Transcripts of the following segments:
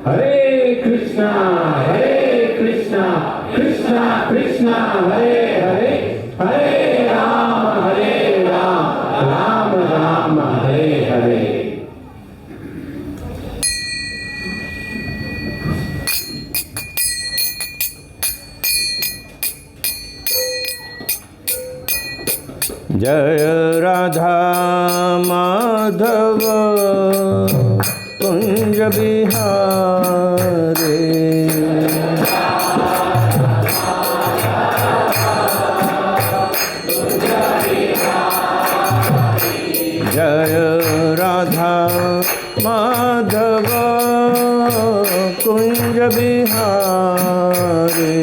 Hare Krishna, Krishna Krishna, Hare Hare, Hare Rama, Rama Rama, Hare Hare. जय राधा माधव कुंज बिहारी, जय राधा माधव कुंज बिहारी,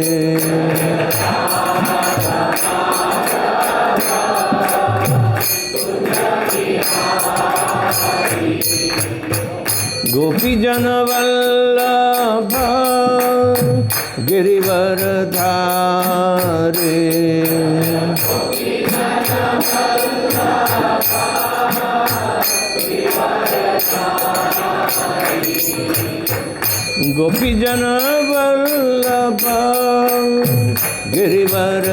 गोपी जन वल्लभ गिरिवर धारे, गोपी जन वल्लभ गिरिवर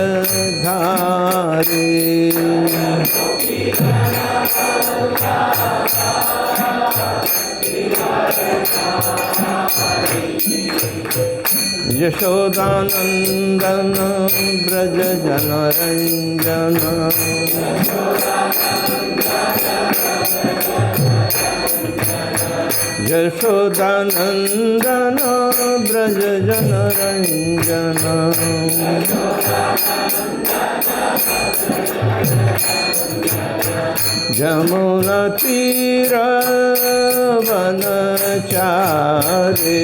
धारे, यशोदानंदन ब्रज जनरंजन, यशोदानंदन ब्रज जनरंजन, जमुना तीर वनचारे,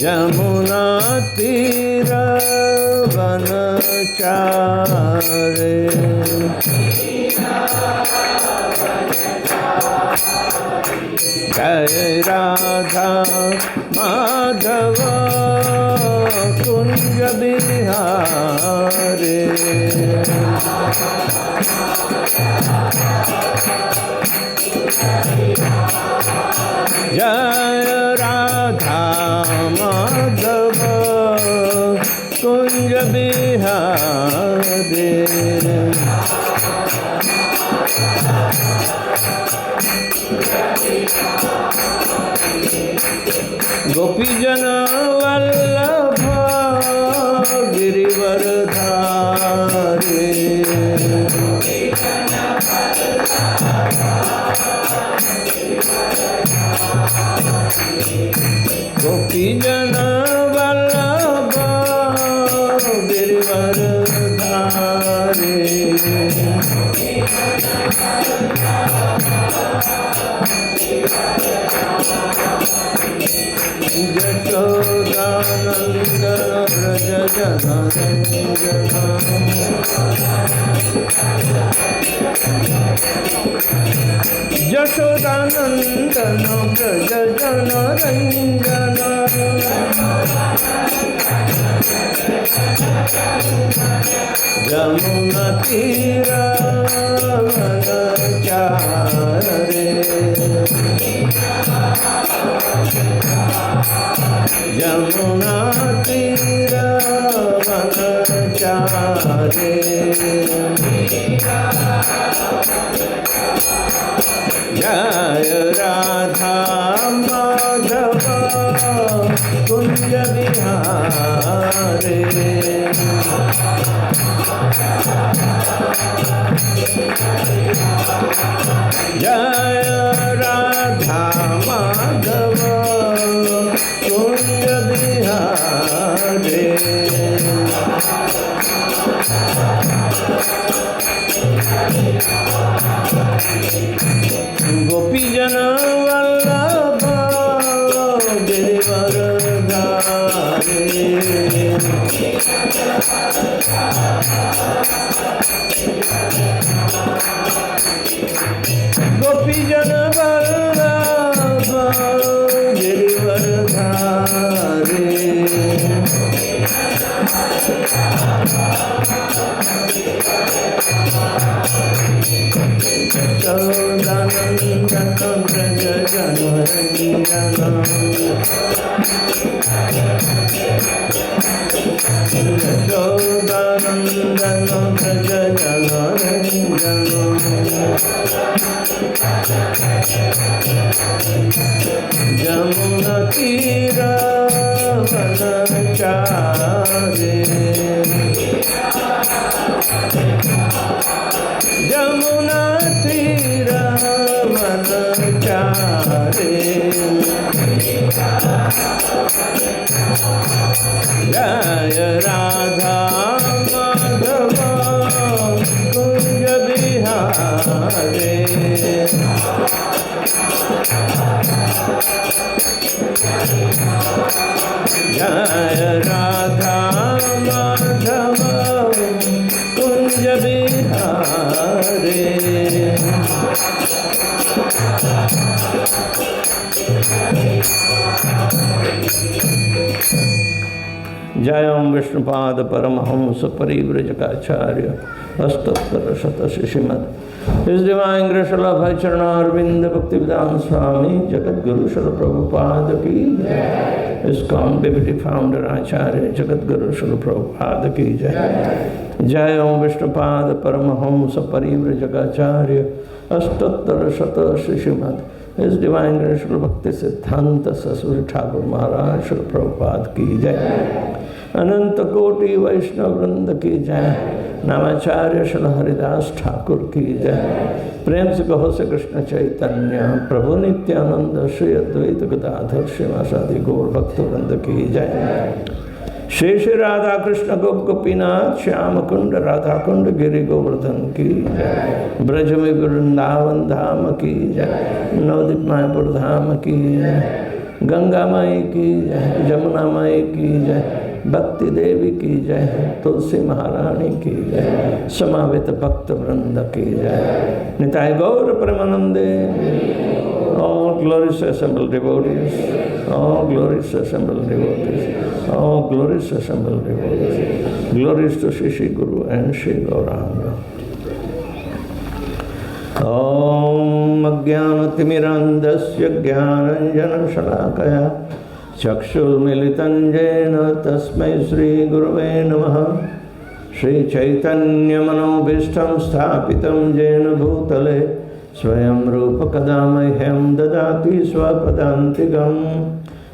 जमुना तीर वनचारे, जय राधा माधव कुंज बिहारी, जय राधा माधव कुंज बिहारी, गोपी जन वल्लभ गिरिवर धारे, गोपी जन वल्लभ गिरिवर धारे, यशोदानंदन ब्रज जनरंजन, यशोदानंदन ब्रज जनरंजन, जमुना तीर वनचारे, जमुना तीर वनचारे, जय राधा माधव कुंज बिहारी, जय राधा माधव कुंज बिहारी, गोपी जन वल्लभ गिरिवर धारे, गोपी जन वल्लभ गिरिवर धारे, Yashodanandan Yashodanandana Praja Janaranjana Yashodanandana Praja Janaranjana Jamuna Tira Vanachare Jamuna Tira Vanachare Jaya Radha Madhava Kunja Bihare Jaya Radha Madhava Kunja Bihare Jaya Om Vishnupāda Paramahamsa Parivrajaka-acharya Astottara Shata Śrīmad His Divine Grace Love Bhai Charana Arvinda Bhaktivedanta Swami Jagat Guru Śrīla Prabhupada Ki Jai ISKCON Deputy Founder-Acharya Jagat Guru Śrīla Prabhupada Ki Jai Jaya Om Vishnupāda Paramahamsa Parivrajaka-acharya Astottara Shata Śrīmad His Divine Grace Bhakti Siddhanta Saraswati Thakur Maharaj Śrīla Prabhupada Ki Jai Ananta Koti Vaishnava Vrinda Ki Jai Namacharya Śrīla Haridas Thakur Ki Jai Prem Se Kaho Se Krishna Chaitanya Prabhu Nityananda Shri Advaita Gadadhar Śrīvasadi Gaur Bhaktivedanta Ki Jai Shri Shri Radha Krishna Gop Gopinath Shyama Kunda Radha Kunda Giri Govardhan Ki Jai Brajami Vrindavan Dhama Ki Jai Navadip Mayapur Dhama Ki Jai Ganga Mai Ki Jai Jamuna Mai Ki Jai Bhakti Devi Ki Jai Tulsi Maharani Ki Jai Samavita Bhakta Vrinda Ki Jai Nitai Gaura Premanande All glorious assembled devotees, all glorious assembled devotees, all glorious assembled devotees, glories to Shri Guru and Shri Gauranga. Om Ajnanatirmirandasya Jnananjana Shalakaya Chakshur Militan Jena Tasmai Shri Gurave Namaha Shri Chaitanya Manobhishtam Sthapitam Jena Bhutale Swayam Rupa Kadamahyam Dadati Swapadantikam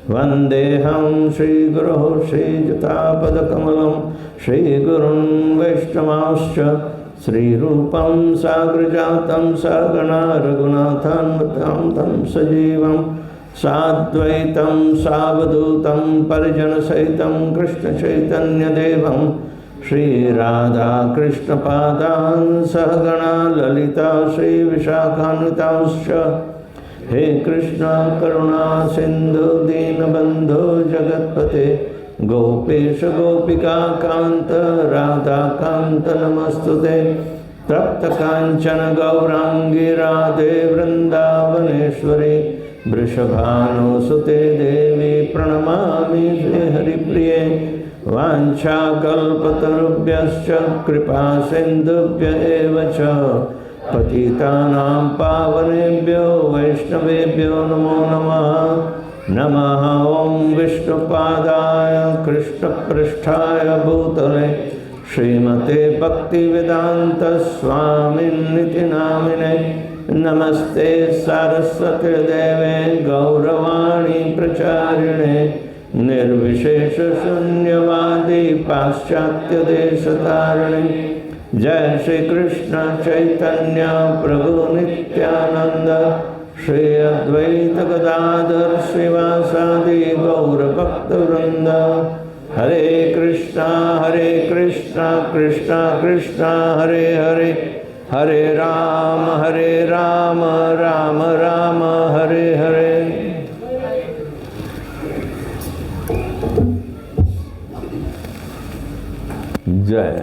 Vandeham Shri Guru Shri Jatapada Kamalam Shri Gurun Vaishnamascha Sri Rupam Sagrajatam Sagana Raghunathan Vatam Tam Sajivam Sadvaitam Savadutam Parijana Saitam Krishna Chaitanya Devam Shri Radha Krishna Padan Sahagana Lalita Shri Vishakhanvitascha He Krishna Karuna Sindhu Dinabandhu Jagatpate Gopesha Gopika Kanta Radha Kanta Namastute Tapta Kanchana Gaurangi Radhe Vrindavaneshwari Vrishabhanu Sute Devi Pranamami Shri Hari Priye Vancha kalpatarubhyascha kripa sindhubhya evacha patitanam pavanebhyo vaishnavebhyo namo namaha namaha om vishnupadaya krishna prishthaya bhutale Śrīmate Bhaktivedanta Swami Namine Namaste Saraswati Deve Gauravani Pracharine Nirvishesha Shunyavadi Paschatya Deshatarani Jai Shri Krishna Chaitanya Prabhu Nityananda Shri Advaita Gadadhar Srivasadi Gaura Bhakta Vrinda Hare Krishna Krishna Krishna Hare Hare Hare Rama Rama Rama Hare Hare Jai.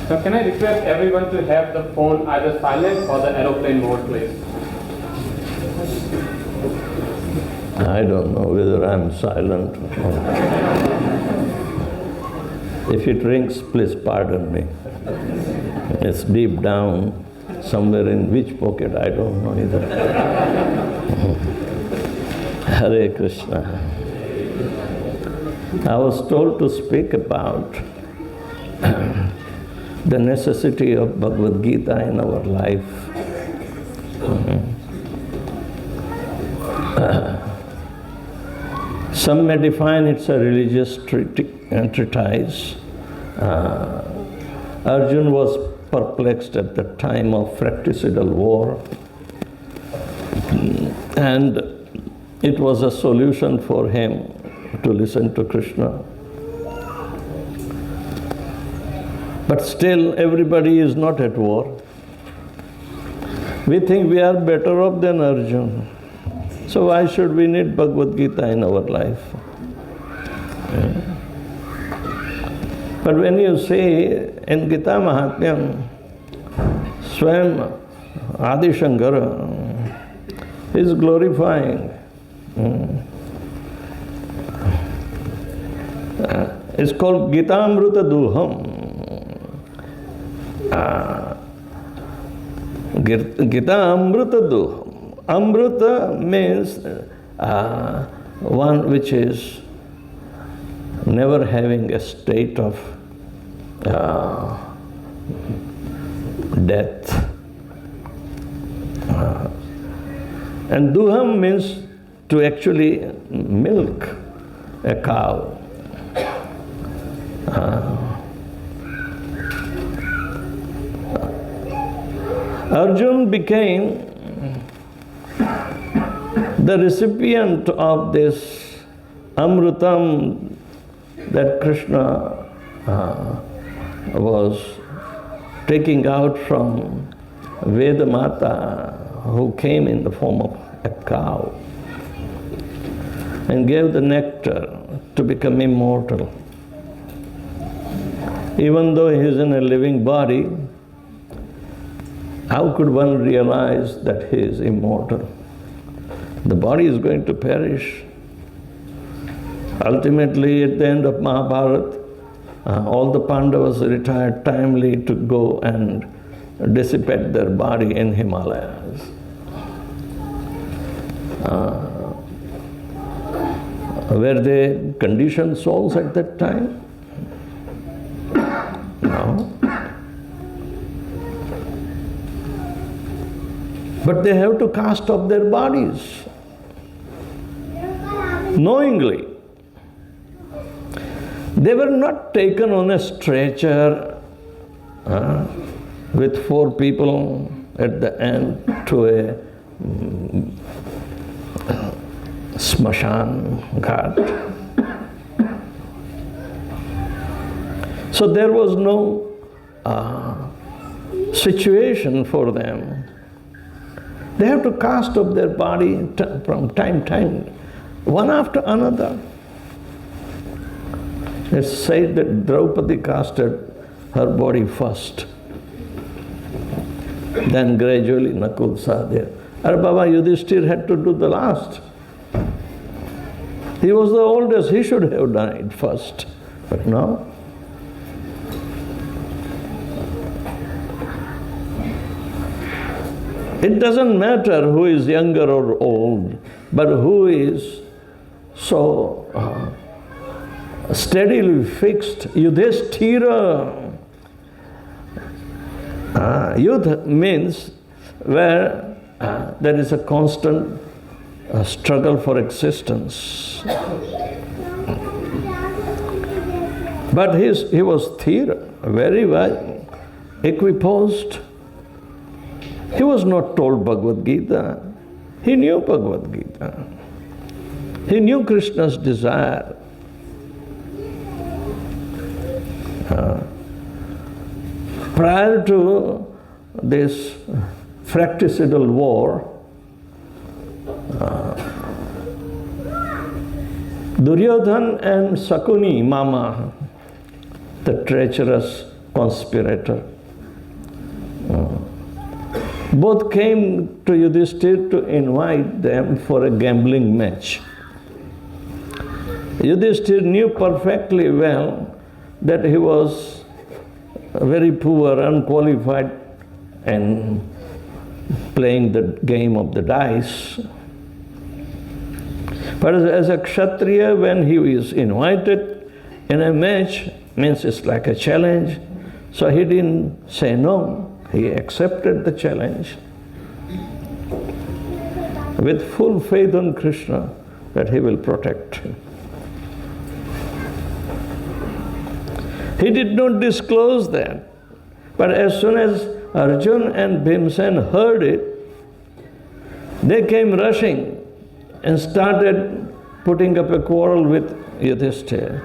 So can I request everyone to have the phone either silent or the aeroplane mode, please? I don't know whether I'm silent or not. If it rings, please pardon me. It's deep down, somewhere in which pocket, I don't know either. Hare Krishna. I was told to speak about the necessity of Bhagavad Gita in our life. Some may define it's a religious treatise. Arjun was perplexed at the time of fratricidal war, and it was a solution for him to listen to Krishna. But still, everybody is not at war. We think we are better off than Arjun. So why should we need Bhagavad Gita in our life? But when you see in Gita Mahatmyam, Swam Adi Shankara is glorifying. It's called Gitamruta Duham. Gita Amruta Duham. Amruta means one which is never having a state of death. And Duham means to actually milk a cow. Arjun became the recipient of this Amrutam that Krishna was taking out from Vedamata, who came in the form of a cow and gave the nectar to become immortal. Even though he is in a living body, how could one realize that he is immortal? The body is going to perish. Ultimately, at the end of Mahabharata, all the Pandavas retired timely to go and dissipate their body in Himalayas. Were they conditioned souls at that time? No. But they have to cast off their bodies knowingly. They were not taken on a stretcher with 4 people at the end to a smashan ghat. So there was no situation for them. They have to cast off their body from time to time, one after another. It's said that Draupadi casted her body first, then gradually Nakul Sahadeva. Our Baba Yudhishthir had to do the last. He was the oldest, he should have done it first, but no. It doesn't matter who is younger or old, but who is so steadily fixed. Yudhishthira. Yudh means where there is a constant struggle for existence. But he was thira, very well equiposed. He was not told Bhagavad Gita. He knew Bhagavad Gita. He knew Krishna's desire. Prior to this fratricidal war, Duryodhan and Sakuni Mama, the treacherous conspirator, both came to Yudhishthir to invite them for a gambling match. Yudhishthir knew perfectly well that he was very poor, unqualified in playing the game of the dice. But as a Kshatriya, when he is invited in a match, means it's like a challenge, so he didn't say no, he accepted the challenge with full faith on Krishna that he will protect him. He did not disclose that, but as soon as Arjun and Bhimsen heard it, they came rushing and started putting up a quarrel with Yudhishthira.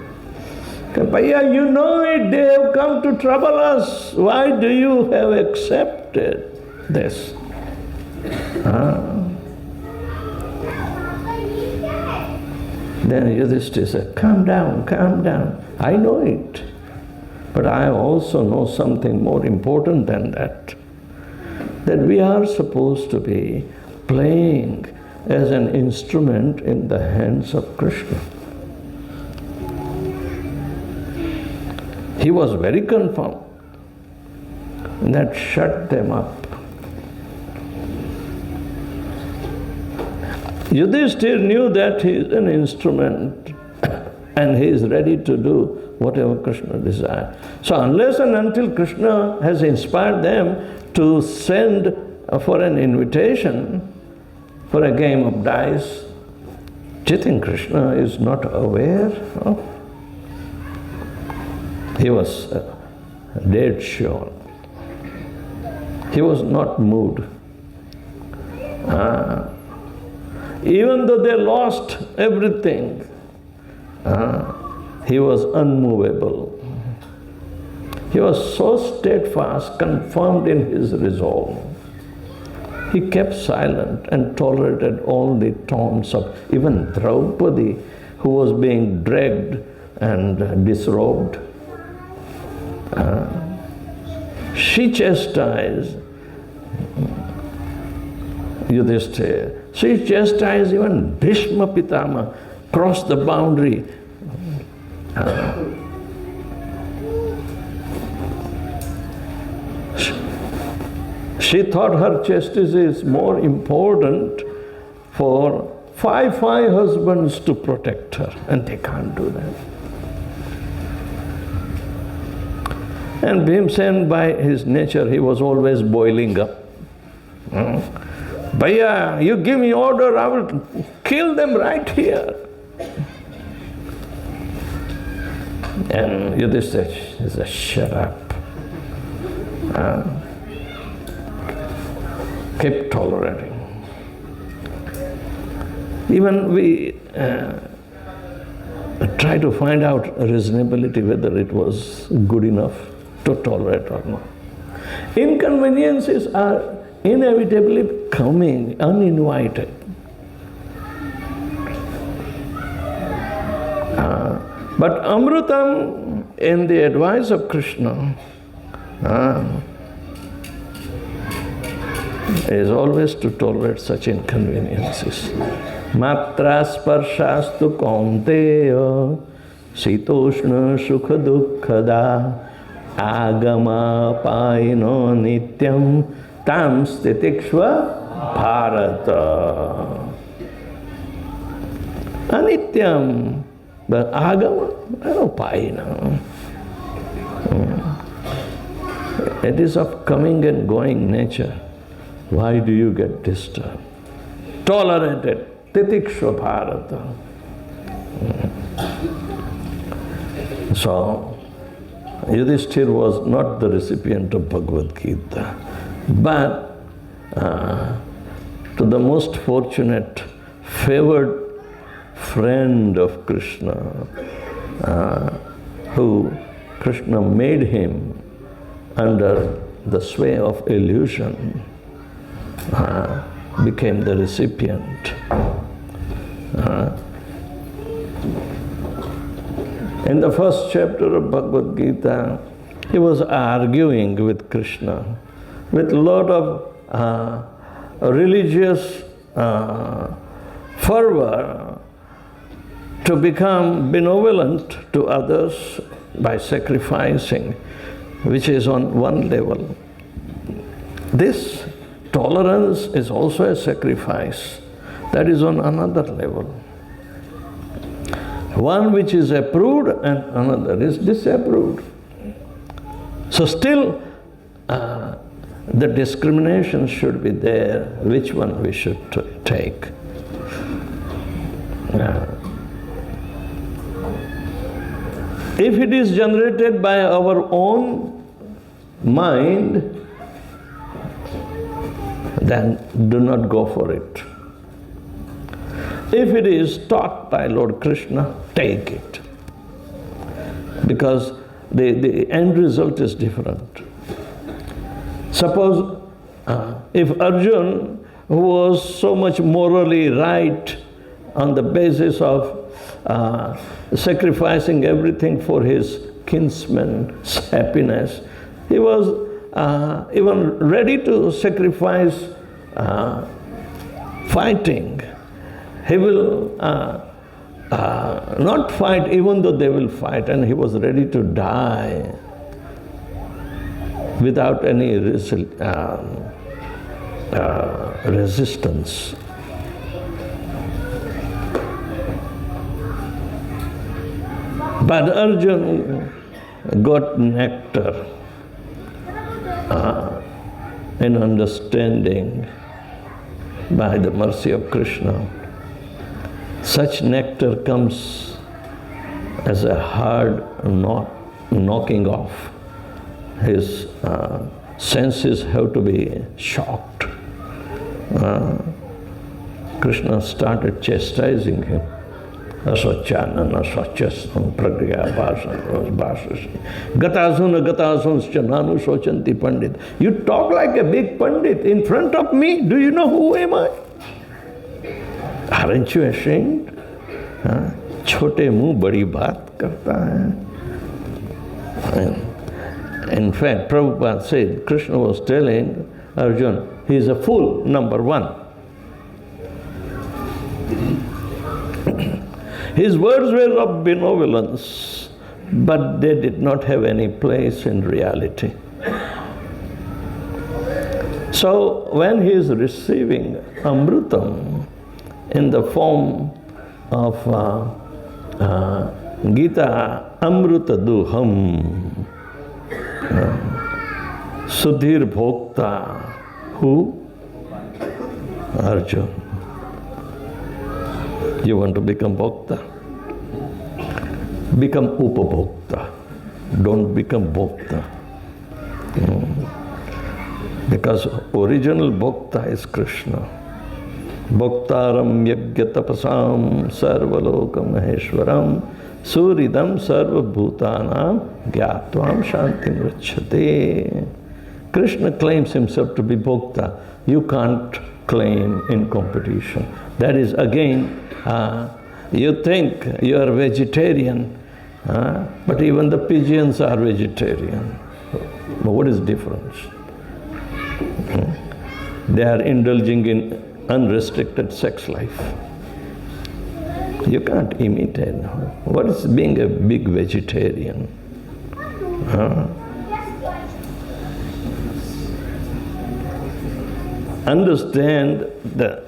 Bhaiya, you know it, they have come to trouble us. Why do you have accepted this? Then Yudhishthira said, calm down, calm down. I know it. But I also know something more important than that. That we are supposed to be playing as an instrument in the hands of Krishna. He was very confirmed. And that shut them up. Yudhishthira knew that he is an instrument and he is ready to do whatever Krishna desires. So unless and until Krishna has inspired them to send for an invitation for a game of dice, do you think Krishna is not aware? No? He was dead sure. He was not moved. Even though they lost everything, he was unmovable. He was so steadfast, confirmed in his resolve. He kept silent and tolerated all the taunts of even Draupadi, who was being dragged and disrobed. She chastised Yudhishthira. She chastised even Bhishma Pitama, crossed the boundary. She thought her chastity is more important for five husbands to protect her, and they can't do that. And Bhimsen, by his nature, he was always boiling up. Bhaiya, you give me order, I will kill them right here. And Yudhishthira said, shut up. Keep tolerating. Even we try to find out reasonability, whether it was good enough to tolerate or not. Inconveniences are inevitably coming uninvited. But Amrutam, in the advice of Krishna, is always to tolerate such inconveniences. Matra sparshastu kaunteya sitoshna sukha dukkhada agama paino nityam tam stitikshva bharata. Anityam, but agama, paina. It is of coming and going nature. Why do you get disturbed? Tolerate it. Titikshva bharata. So, Yudhishthira was not the recipient of Bhagavad Gita, but to the most fortunate, favored friend of Krishna, who Krishna made him under the sway of illusion, became the recipient. In the first chapter of Bhagavad Gita, he was arguing with Krishna with a lot of religious fervor to become benevolent to others by sacrificing, which is on one level. This tolerance is also a sacrifice that is on another level. One which is approved and another is disapproved. So still the discrimination should be there, which one we should take. If it is generated by our own mind, then do not go for it. If it is taught by Lord Krishna, take it. Because the end result is different. Suppose if Arjun, who was so much morally right on the basis of sacrificing everything for his kinsman's happiness, he was even ready to sacrifice fighting. He will not fight even though they will fight, and he was ready to die without any resistance. But Arjun got nectar in understanding by the mercy of Krishna. Such nectar comes as a hard knocking off. His senses have to be shocked. Krishna started chastising him. Aswachanana swachasam pragriya bhasasi gatasuna gatasonscha nanu sochanti pandit. You talk like a big pandit in front of me. Do you know who am I? Aren't you ashamed? Chote muh badi baat karta hai. In fact, Prabhupada said, Krishna was telling Arjun, he is a fool, number one. His words were of benevolence, but they did not have any place in reality. So when he is receiving Amrutam in the form of Gita Amruta Duham, Sudhir Bhokta, who? Arjun. You want to become Bhokta? Become Upabhokta. Don't become Bhokta. Because original Bhokta is Krishna. Bhoktaram yagyatapasam sarvaloka maheshwaram suridam sarvabhutanam gyatvam shantim rachyate. Krishna claims himself to be Bhokta. You can't claim in competition. That is again, you think you are vegetarian, but even the pigeons are vegetarian. But what is the difference? They are indulging in unrestricted sex life. You can't imitate. What is being a big vegetarian? Understand the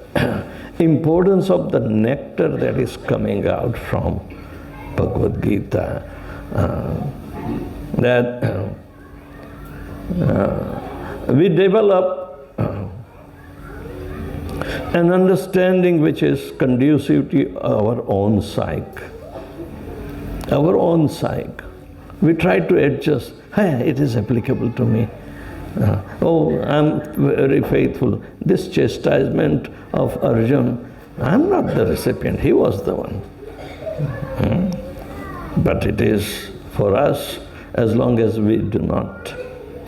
importance of the nectar that is coming out from Bhagavad Gita. That we develop an understanding which is conducive to our own psyche. Our own psyche. We try to adjust. Hey, it is applicable to me. I'm very faithful. This chastisement of Arjun, I'm not the recipient, he was the one. But it is for us, as long as we do not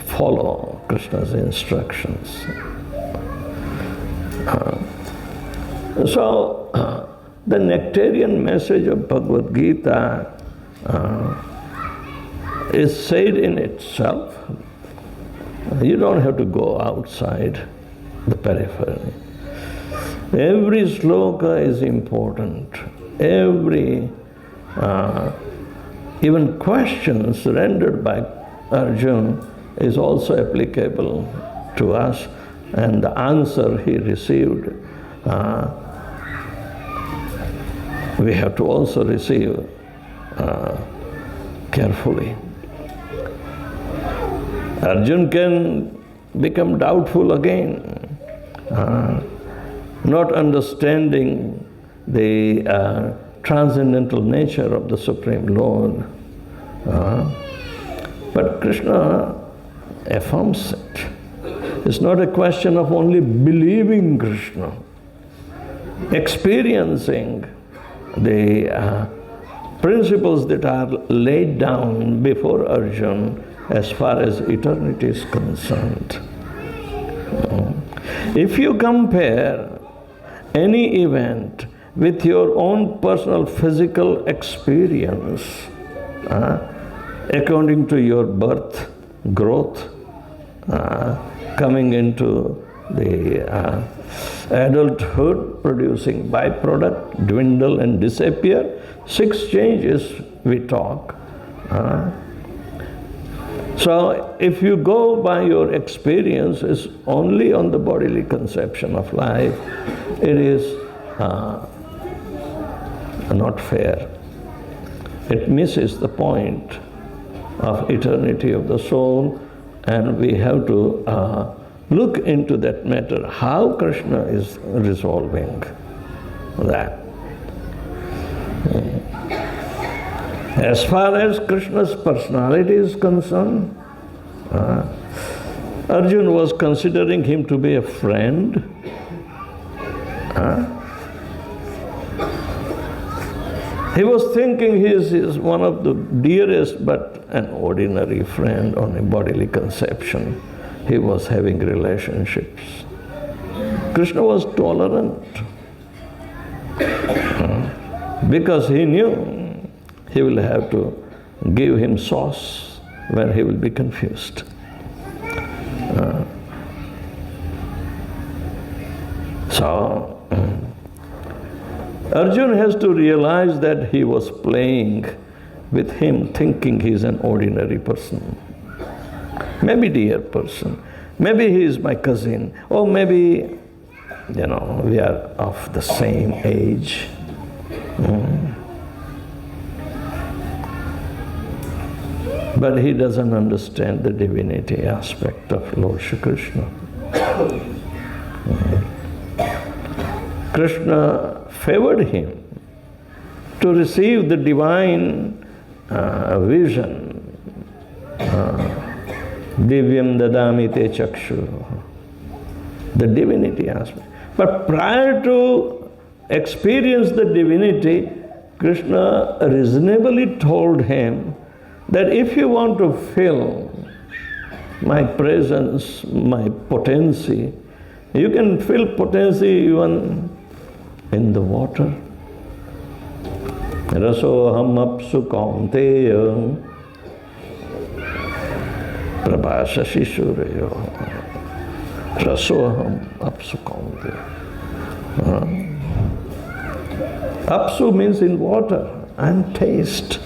follow Krishna's instructions. So, the nectarian message of Bhagavad Gita is said in itself. You don't have to go outside the periphery. Every sloka is important. Every even questions rendered by Arjun is also applicable to us, and the answer he received, we have to also receive carefully. Arjun can become doubtful again, not understanding the transcendental nature of the Supreme Lord. But Krishna affirms it. It's not a question of only believing Krishna, experiencing the principles that are laid down before Arjun as far as eternity is concerned. If you compare any event with your own personal physical experience, according to your birth, growth, coming into the adulthood, producing byproduct, dwindle and disappear, 6 changes we talk. So if you go by your experiences only on the bodily conception of life, it is not fair. It misses the point of eternity of the soul, and we have to look into that matter, how Krishna is resolving that. As far as Krishna's personality is concerned, Arjun was considering him to be a friend. He was thinking he is one of the dearest, but an ordinary friend on a bodily conception. He was having relationships. Krishna was tolerant because he knew he will have to give him sauce when he will be confused. So Arjun has to realize that he was playing with him, thinking he's an ordinary person. Maybe dear person. Maybe he is my cousin. Or maybe, we are of the same age. But he doesn't understand the divinity aspect of Lord Shri Krishna. Krishna favored him to receive the divine vision. Divyam dadami te chakshu. The divinity aspect. But prior to experience the divinity, Krishna reasonably told him that if you want to feel my presence, my potency, you can feel potency even in the water. Rasoham apsu kaunteya prabhasasi suryo. Rasoham apsu kaunteya. Apsu means in water, and taste.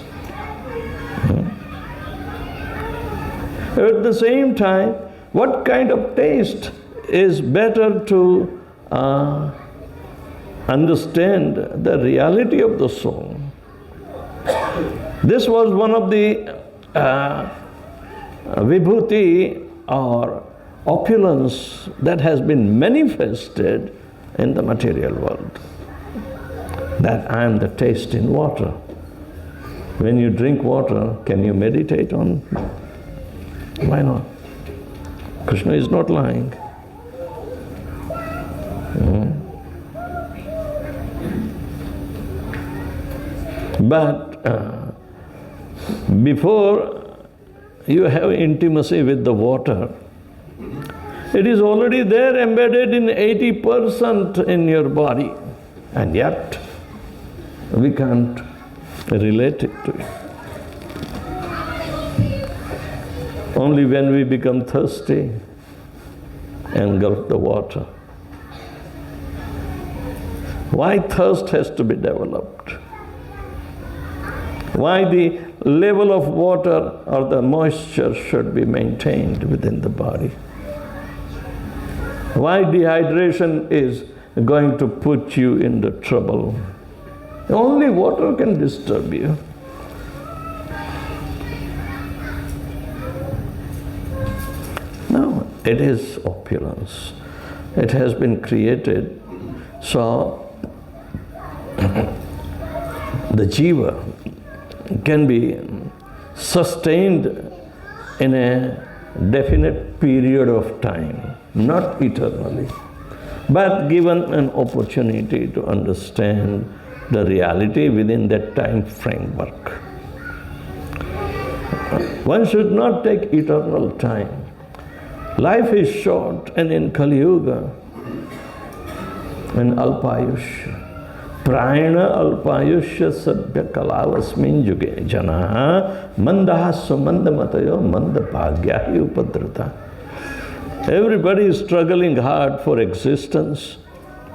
At the same time, what kind of taste is better to understand the reality of the soul? This was one of the vibhuti or opulence that has been manifested in the material world. That I am the taste in water. When you drink water, can you meditate on? Why not? Krishna is not lying. But before you have intimacy with the water, it is already there embedded in 80% in your body, and yet we can't relate it to it. Only when we become thirsty, engulf the water. Why thirst has to be developed? Why the level of water or the moisture should be maintained within the body. Why dehydration is going to put you into trouble? Only water can disturb you. No, it is opulence. It has been created so the jiva can be sustained in a definite period of time, not eternally, but given an opportunity to understand the reality within that time framework. One should not take eternal time. Life is short, and in Kali Yuga, in Alpayushya, Prayana Alpayushya Sabya Kalavasmin Yuge Janaha Mandaha Sumandamatayo Mandapagyahi Upadrata. Everybody is struggling hard for existence,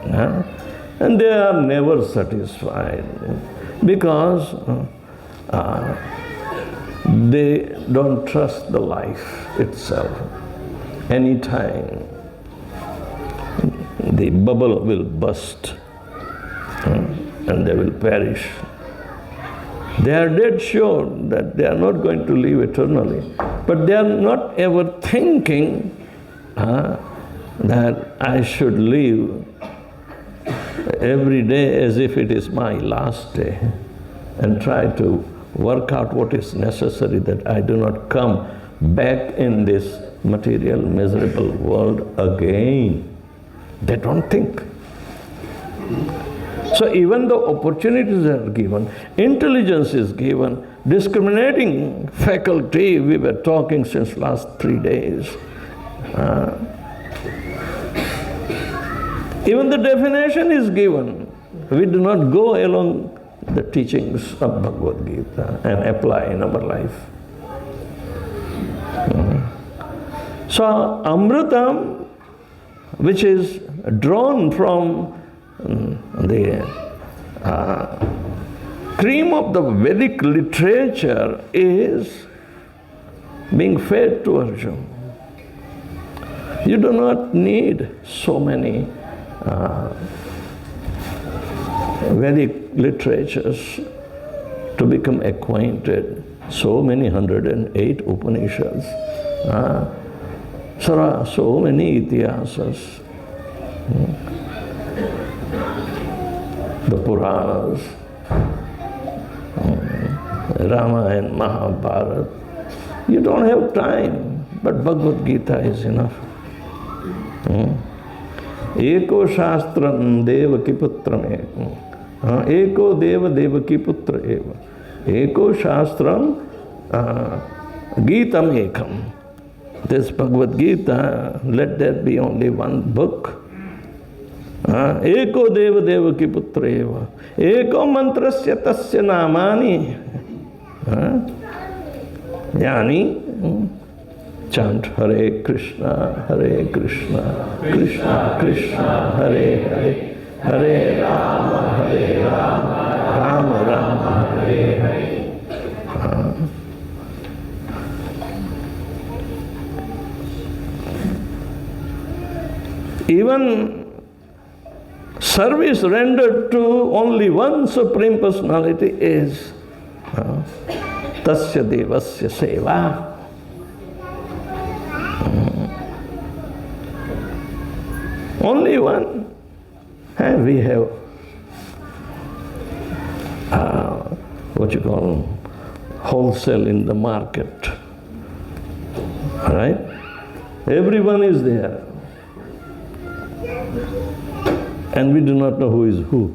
and they are never satisfied because they don't trust the life itself. Anytime the bubble will burst and they will perish. They are dead sure that they are not going to live eternally, but they are not ever thinking that I should live every day as if it is my last day and try to work out what is necessary that I do not come back in this material, miserable world again. They don't think. So even though opportunities are given, intelligence is given, discriminating faculty, we were talking since last 3 days. Even the definition is given. We do not go along the teachings of Bhagavad Gita and apply in our life. So Amritam, which is drawn from the cream of the Vedic literature, is being fed to Arjuna. You do not need so many Vedic literatures to become acquainted. So many 108 Upanishads. So many Itihasas. The Puranas, Ramayana, Mahabharata. You don't have time, but Bhagavad Gita is enough. Eko Shastram Devaki Putram Ekam. Eko Deva Devaki Putra Eva. Eko Shastram Gitam Ekam. This Bhagavad Gita, let there be only one book. Eko Deva Devaki Putra Eva. Eko Mantrasya Tasya Namani. Yani, chant Hare Krishna, Krishna Krishna, Hare Hare, Hare Rama, Rama Rama, Hare Hare. Even service rendered to only one Supreme Personality is Tasya Devasya Seva. Only one. And we have what you call wholesale in the market. Right? Everyone is there. And we do not know who is who.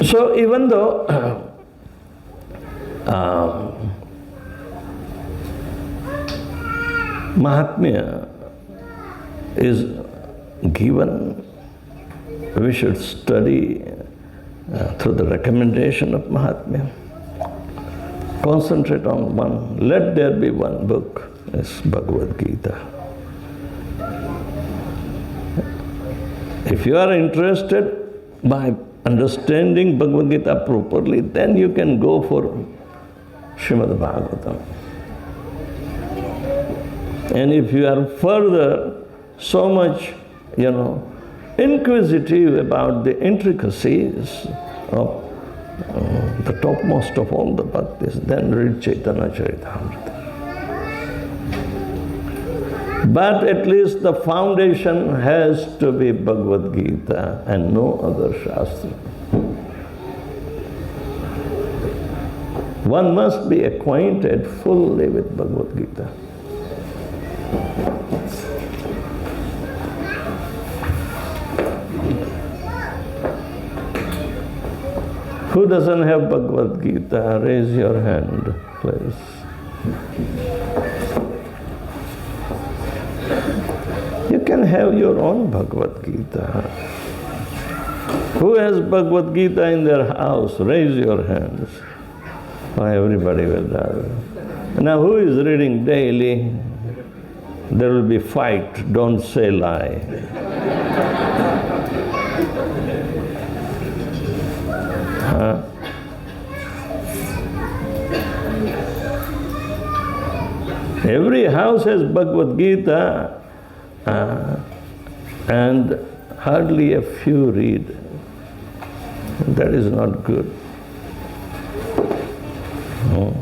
So even though Mahatmya is given, we should study through the recommendation of Mahatmya. Concentrate on one. Let there be one book, is Bhagavad Gita. If you are interested by understanding Bhagavad Gita properly, then you can go for Śrīmad Bhāgavatam. And if you are further so much, inquisitive about the intricacies of the topmost of all the bhaktis, then read Chaitanya Charitamrita. But at least the foundation has to be Bhagavad Gita and no other Shastra. One must be acquainted fully with Bhagavad Gita. Who doesn't have Bhagavad Gita? Raise your hand, please. You can have your own Bhagavad Gita. Who has Bhagavad Gita in their house? Raise your hands. Oh, everybody will have. Now, who is reading daily? There will be fight. Don't say lie. Every house has Bhagavad Gita, and hardly a few read. That is not good. No.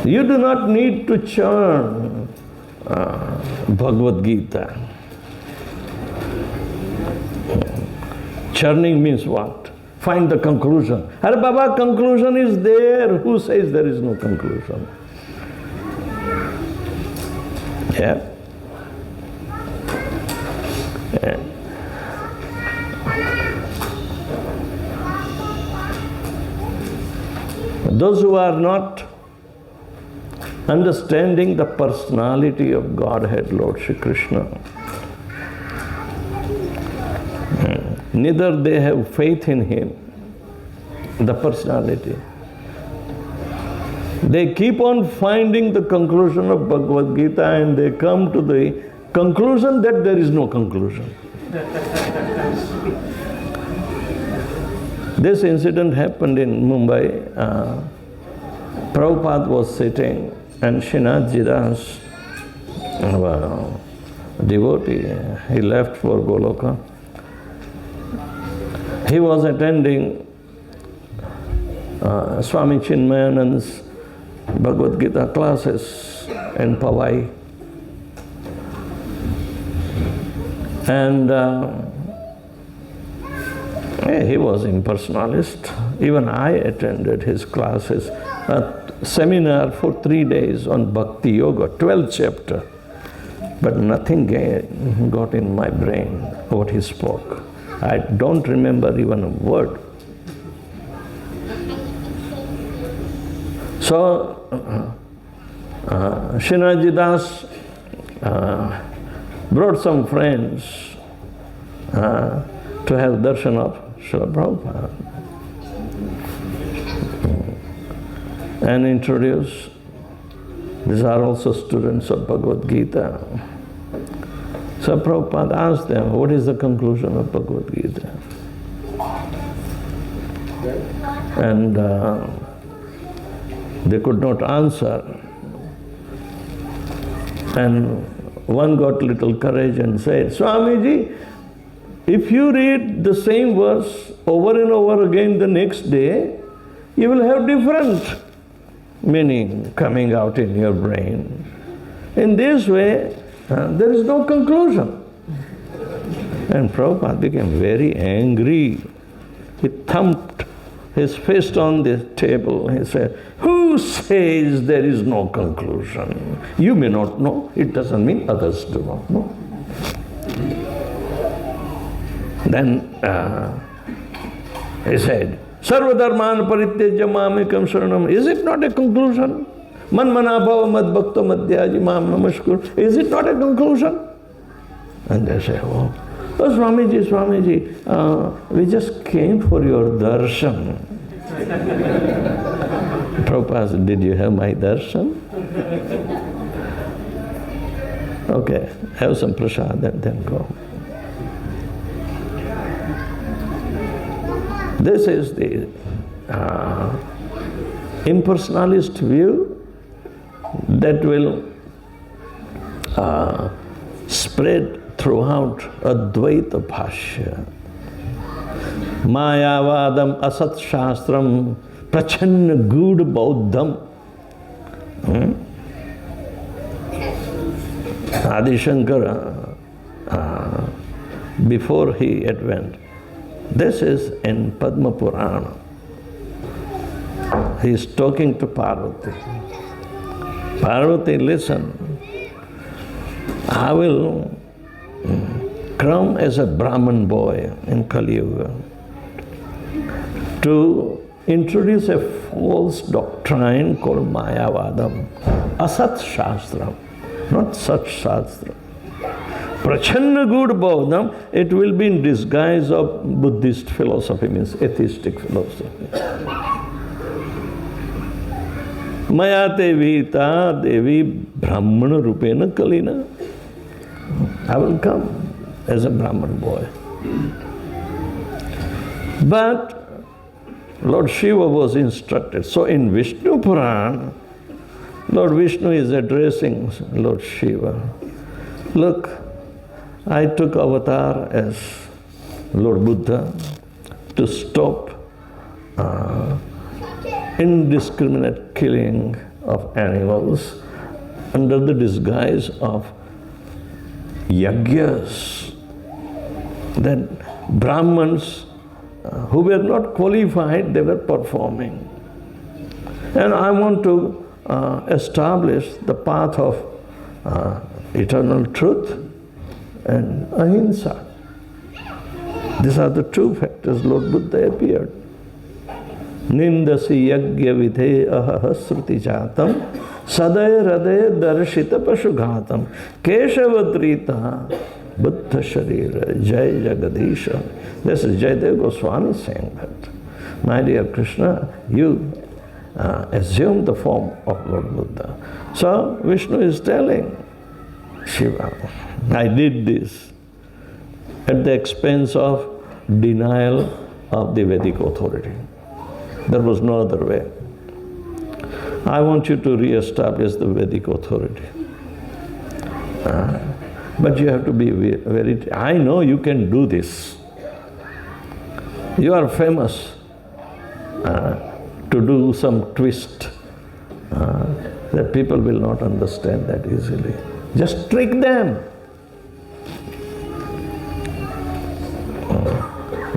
You do not need to churn Bhagavad Gita. Churning means what? Find the conclusion. Hare Baba, conclusion is there. Who says there is no conclusion? Yeah. Those who are not understanding the personality of Godhead, Lord Shri Krishna, neither they have faith in Him, the personality. They keep on finding the conclusion of Bhagavad Gita and they come to the conclusion that there is no conclusion. This incident happened in Mumbai. Prabhupada was sitting and Śrīmad Das, devotee, he left for Goloka. He was attending Swami Chinmayananda's Bhagavad Gita classes in Powai. And he was impersonalist. Even I attended his classes. A seminar for 3 days on Bhakti Yoga, 12th chapter. But nothing got in my brain what he spoke. I don't remember even a word. So, Śrīmad Das brought some friends to have darshan of Srila Prabhupada and introduce. These are also students of Bhagavad Gita. So Prabhupada asked them, what is the conclusion of Bhagavad Gita? And they could not answer. And one got little courage and said, Swamiji, if you read the same verse over and over again the next day, you will have different meaning coming out in your brain. In this way, there is no conclusion. And Prabhupada became very angry. He thumped his fist on the table. He said, who says there is no conclusion? You may not know. It doesn't mean others do not know. Then he said, Sarva dharman parityajya mamekam sharanam. Is it not a conclusion? Man manabhava mad bhakta madhyaji mam namaskar. Is it not a conclusion? And they say, oh Swamiji, we just came for your darshan. Prabhupada said, did you have my darshan? Okay, have some prasad and then go. This is the impersonalist view that will spread throughout Advaita Bhashya. Mayavadam asat shastram prachanna gud bauddham. Adi Shankara, before he went, this is in Padma Purana. He is talking to Parvati. Parvati, listen, I will come as a Brahman boy in Kali Yuga to introduce a false doctrine called Mayavadam, Asat Shastram, not Sat Shastra. Prachanna Gud Bodham, it will be in disguise of Buddhist philosophy, means atheistic philosophy. Mayate Vita Devi Brahmana Rupena Kalina. I will come as a Brahman boy. But Lord Shiva was instructed. So in Vishnu Purana, Lord Vishnu is addressing Lord Shiva. Look, I took avatar as Lord Buddha to stop indiscriminate killing of animals under the disguise of yagyas, that Brahmins who were not qualified, they were performing. And I want to establish the path of eternal truth and ahimsa. These are the two factors Lord Buddha appeared. Nindasi yagya vidhe ahaha sruti jatam saday raday darshita pashughatam keshavadrita buddha sharira jai jagadisha. This is Jayadev Goswami saying that. My dear Krishna, you assume the form of Lord Buddha. So Vishnu is telling Shiva, I did this at the expense of denial of the Vedic authority. There was no other way. I want you to re-establish the Vedic authority. But you have to be very, I know you can do this. You are famous to do some twist that people will not understand that easily. Just trick them.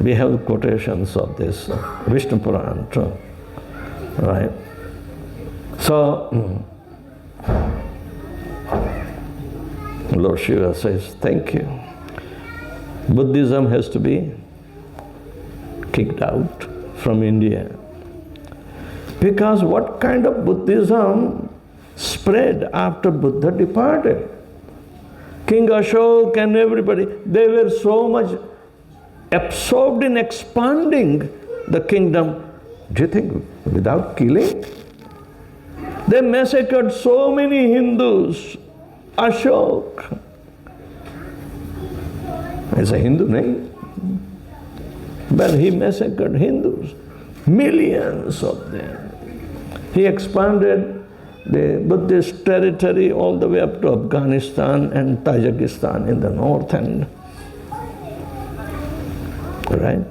We have quotations of this Vishnu Purana too, right? So Lord Shiva says, thank you. Buddhism has to be kicked out from India. Because what kind of Buddhism spread after Buddha departed? King Ashoka and everybody, they were so much absorbed in expanding the kingdom. Do you think without killing? They massacred so many Hindus. Ashoka is a Hindu name, but he massacred Hindus, millions of them. He expanded the Buddhist territory all the way up to Afghanistan and Tajikistan in the north end. Right?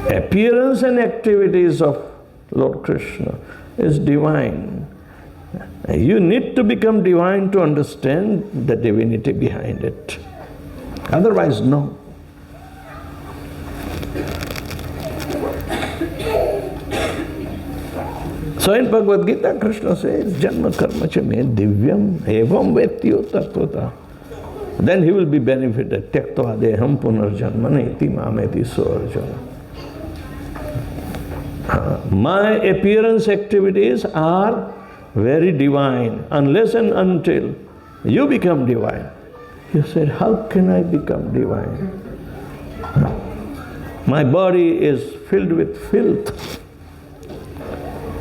Appearance and activities of Lord Krishna is divine. You need to become divine to understand the divinity behind it. Otherwise, no. So in Bhagavad Gita, Krishna says, Janma karma cha me divyam evam vetyo tattvata. Then he will be benefited. Tyaktva deham punarjanmana iti mameti so Arjuna. My appearance activities are very divine, unless and until you become divine. You said, how can I become divine? My body is filled with filth.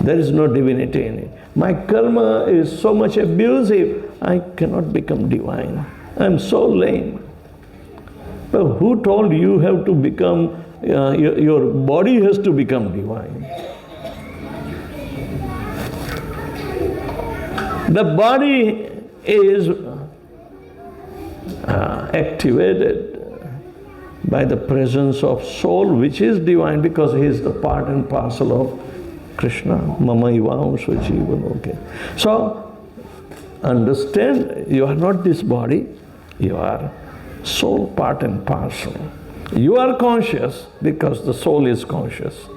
There is no divinity in it. My karma is so much abusive. I cannot become divine. I'm so lame. But who told you have to become, your body has to become divine? The body is activated by the presence of soul, which is divine, because he is the part and parcel of Krishna. Mama ivaamsa jivano. Okay. So, understand, you are not this body, you are soul, part and parcel. You are conscious because the soul is conscious.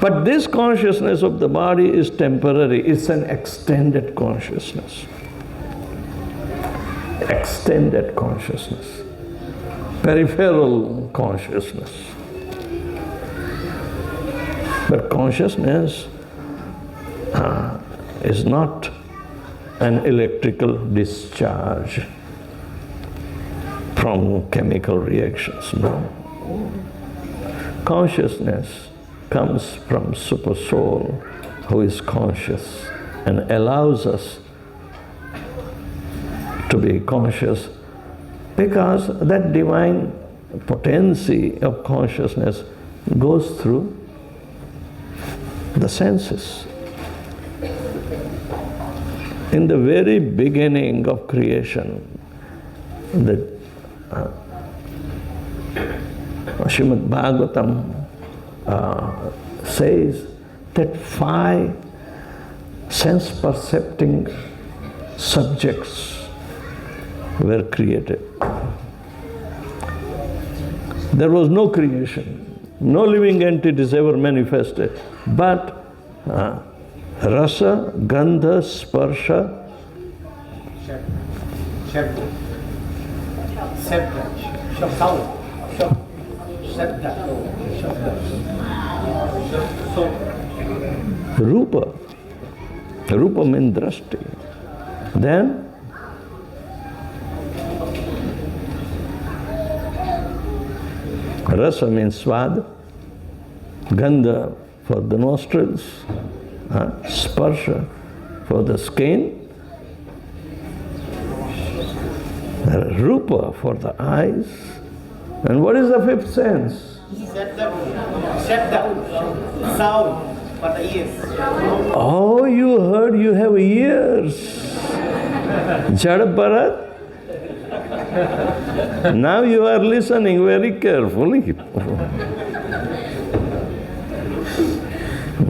But this consciousness of the body is temporary, it's an extended consciousness. Extended consciousness. Peripheral consciousness. But consciousness is not an electrical discharge from chemical reactions, no. Consciousness comes from Super Soul, who is conscious and allows us to be conscious, because that divine potency of consciousness goes through the senses. In the very beginning of creation, the Śrīmad Bhāgavatam says that 5 sense-percepting subjects were created. There was no creation, no living entities ever manifested, but rasa, gandha, sparsha, rupa. Rupa means drashti. Then rasa means swad, gandha for the nostrils, sparsha for the skin, rupa for the eyes, and what is the 5th sense? Sound for the ears. Oh, you heard, you have ears. Jada Bharat. Now you are listening very carefully.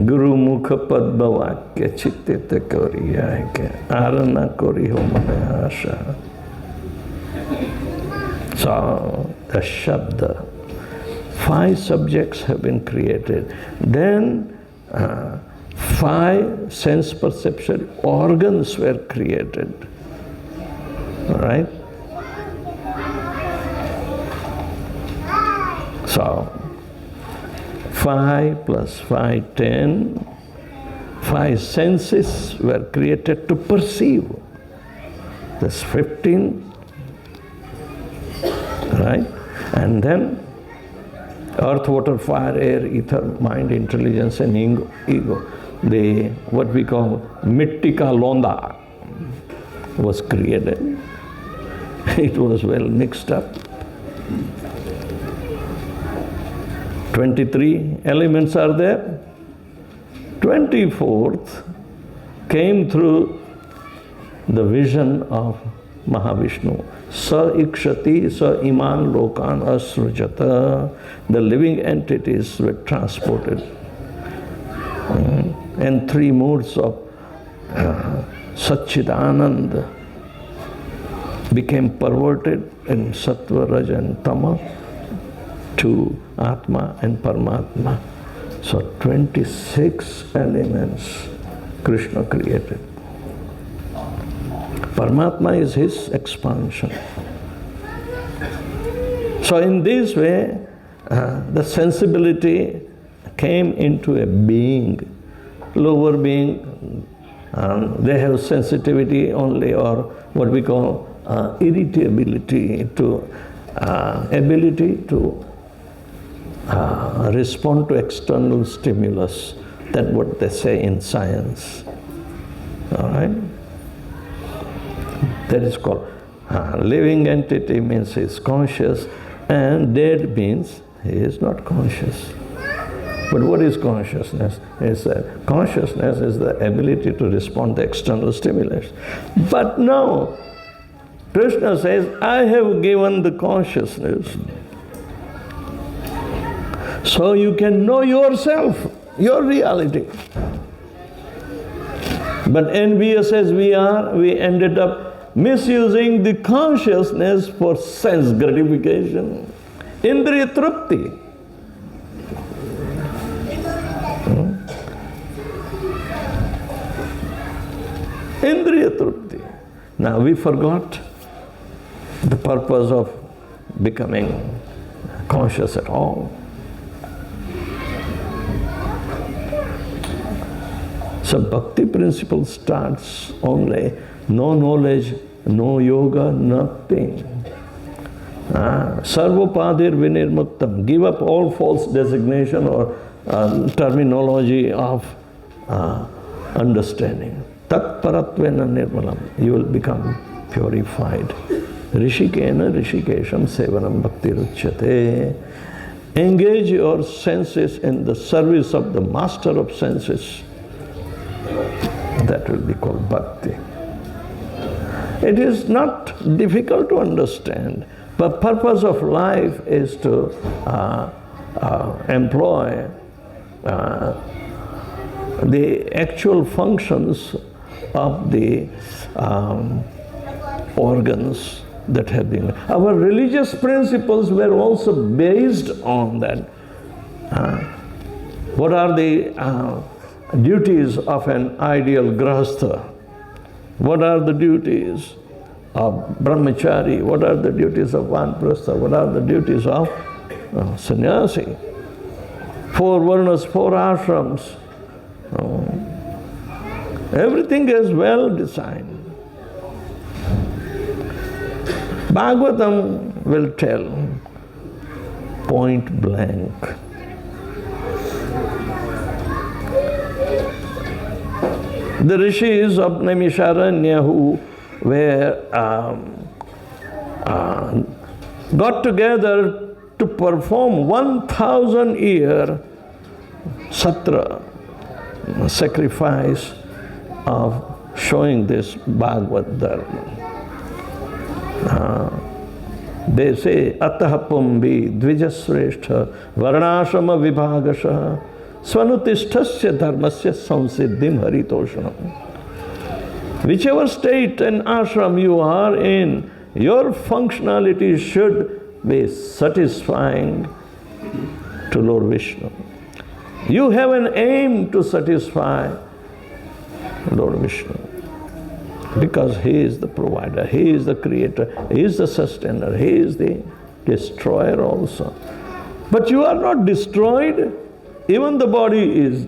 Guru Mukha Padma Vakya Chittita Koriyake Arana Koriho Manayasha. So, the Shabda. 5 subjects have been created. Then 5 sense perception organs were created. All right? So, 5 plus 5, 10. 5 senses were created to perceive. That's 15. Right? And then earth, water, fire, air, ether, mind, intelligence, and ego. The what we call Mittika Londa was created. It was well mixed up. 23 elements are there. 24th came through the vision of Mahavishnu. Sa ikshati sa iman lokan asrujata. The living entities were transported. And 3 moods of Satchidanand became perverted in Sattva, Raja and Tama to Atma and Paramatma. So 26 elements Krishna created. Paramatma is his expansion. So in this way, the sensibility came into a being, lower being. They have sensitivity only, or what we call irritability, to ability to respond to external stimulus. That's what they say in science. All right? That is called living entity, means he is conscious, and dead means he is not conscious. But what is consciousness? Consciousness is the ability to respond to external stimulus. But now, Krishna says, I have given the consciousness so you can know yourself, your reality. But envious as we are, we ended up misusing the consciousness for sense gratification. Indriya trupti. Indriya trupti. Now we forgot the purpose of becoming conscious at all. So bhakti principle starts only no knowledge, no yoga, nothing. Sarvopadir vinirmuktam. Give up all false designation or terminology of understanding. Tat paratvena nirmalam. You will become purified. Rishikena rishikesham sevanam bhakti ruchyate. Engage your senses in the service of the master of senses. That will be called bhakti. It is not difficult to understand, but purpose of life is to employ the actual functions of the organs that have been. Our religious principles were also based on that. What are the duties of an ideal grahastha? What are the duties of brahmachari? What are the duties of vanprastha? What are the duties of sannyasi? 4 varnas, 4 ashrams. Everything is well designed. Bhagavatam will tell point blank. The rishis of Naimisharanya who were got together to perform 1,000-year satra, sacrifice of showing this Bhagavad Dharma. They say, Ataha Pumbi Dvijasreshtha Varnashrama Vibhagasha Svanutishtasya Dharmasya Samsiddhim Haritoshanam. Whichever state and ashram you are in, your functionality should be satisfying to Lord Vishnu. You have an aim to satisfy Lord Vishnu, because He is the provider, He is the creator, He is the sustainer, He is the destroyer also. But you are not destroyed, even the body is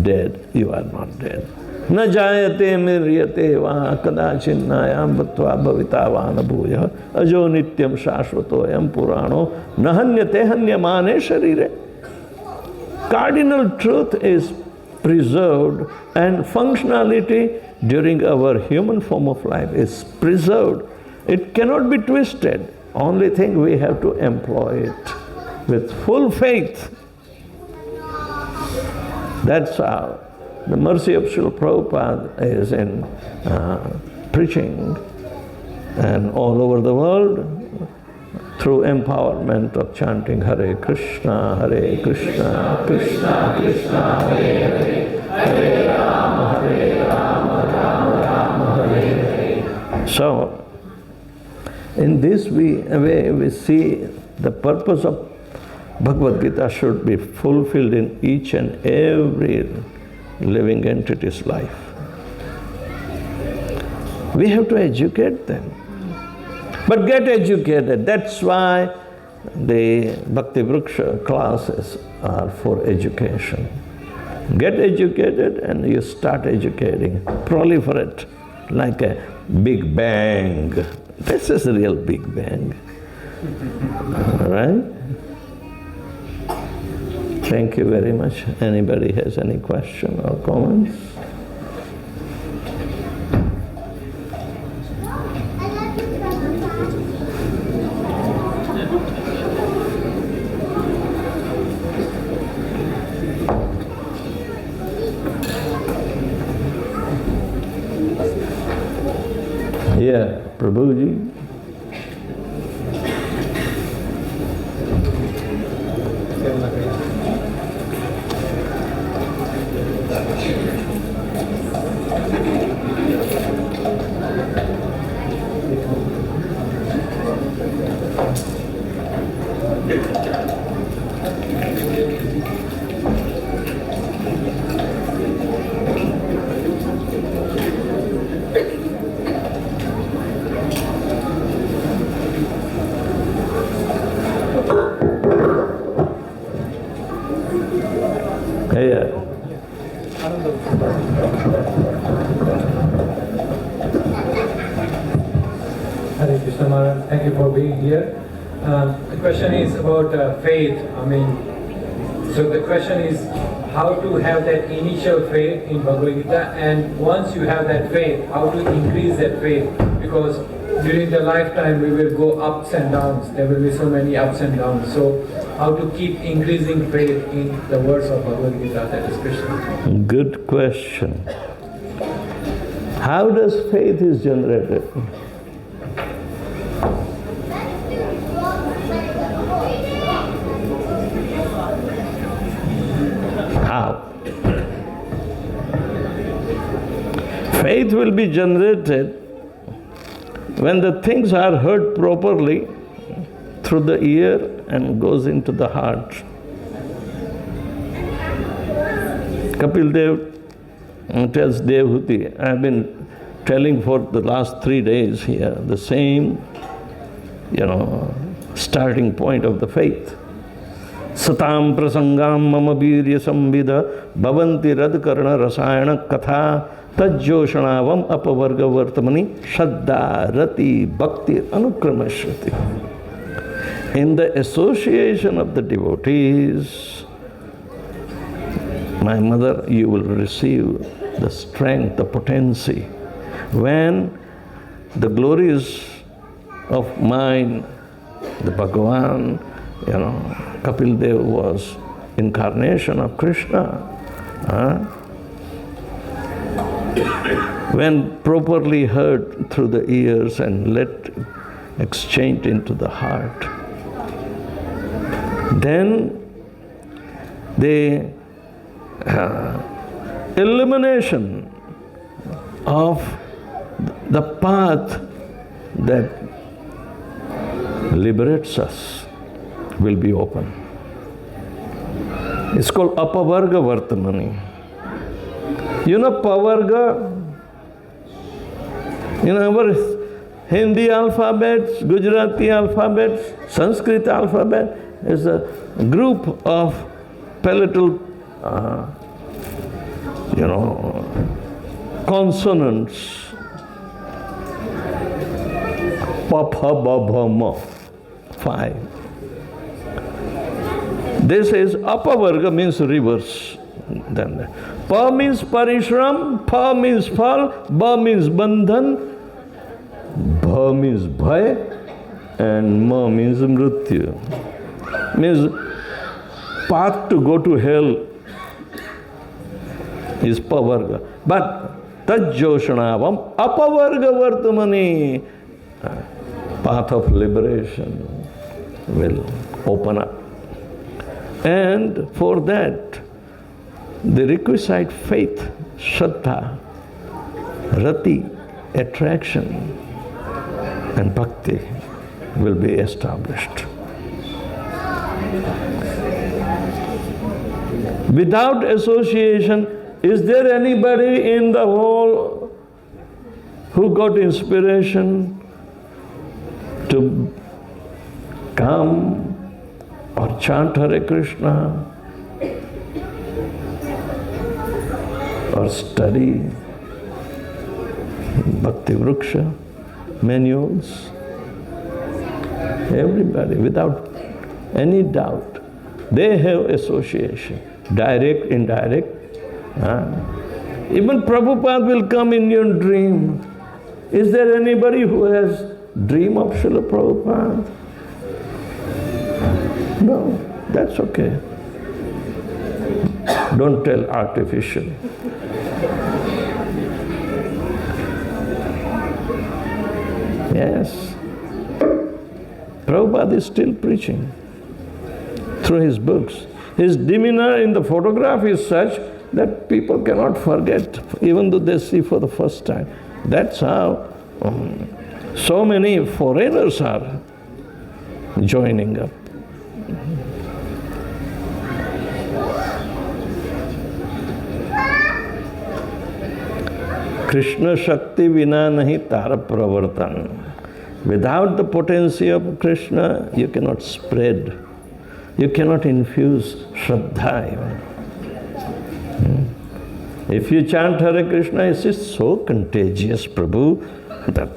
dead, you are not dead. Na jayate miryate va kadachinnayam bhatva bhavitavana bhuya ajo nityam shashvatoyam purano nahanyate hanyamane sharire. Cardinal truth is preserved, and functionality during our human form of life is preserved. It cannot be twisted. Only thing we have to employ it with full faith. That's how the mercy of Srila Prabhupada is in preaching and all over the world through empowerment of chanting Hare Krishna, Krishna Krishna, Hare Hare, Hare Rama, Rama Rama, Hare Hare. So, in this way we see the purpose of Bhagavad Gita should be fulfilled in each and every living entity's life. We have to educate them. But get educated. That's why the Bhakti Vriksha classes are for education. Get educated and you start educating. Proliferate like a big bang. This is a real big bang. All right? Thank you very much. Anybody has any question or comments? Prabhuji. Hare Krishna Maharaj, thank you for being here. The question is about faith. So the question is how to have that initial faith in Bhagavad Gita, and once you have that faith, how to increase that faith, because during the lifetime we will go ups and downs. There will be so many ups and downs. So how to keep increasing faith in the words of Bhagavad Gita, that is Krishna. Good question. How does faith is generated? How? Faith will be generated when the things are heard properly through the ear and goes into the heart. Kapil Dev tells Devhuti, I have been telling for the last 3 days here, the same, starting point of the faith. Satam prasangam mama virya samvidha bhavanti radkarna rasayana katha tajjoshanavam apavarga vartamani shraddha rati bhakti anukramashrati. In the association of the devotees, my mother, you will receive the strength, the potency. When the glories of mine, the Bhagavan, Kapil Dev was incarnation of Krishna. When properly heard through the ears and let exchange into the heart, then the illumination of the path that liberates us will be open. It's called Apavarga Vartamani. Pavarga, in our Hindi alphabets, Gujarati alphabets, Sanskrit alphabet is a group of palatal, consonants. Pa, pha, ba, bha, ma. 5. This is Apavarga, means reverse. Then Pa means Parishram, Pa means Phal, Ba means Bandhan, Bha means Bhay, and Ma means Mrityu. Means path to go to hell is Pavarga. But Tajjoshanavam Apavarga Vartamani, path of liberation will open up. And for that, the requisite faith, Shraddha, Rati, attraction, and Bhakti will be established. Without association, is there anybody in the whole who got inspiration to come or chant Hare Krishna or study Bhakti Vriksha manuals? Everybody, without any doubt, they have association, direct, indirect. Even Prabhupada will come in your dream. Is there anybody who has dream of Srila Prabhupada? No, that's okay. Don't tell artificially. Yes. Prabhupada is still preaching through his books. His demeanor in the photograph is such that people cannot forget, even though they see for the first time. That's how so many foreigners are joining up. Krishna Shakti vina nahi tara pravartan. Without the potency of Krishna, you cannot spread. You cannot infuse Shraddha even. If you chant Hare Krishna, it is so contagious, Prabhu, that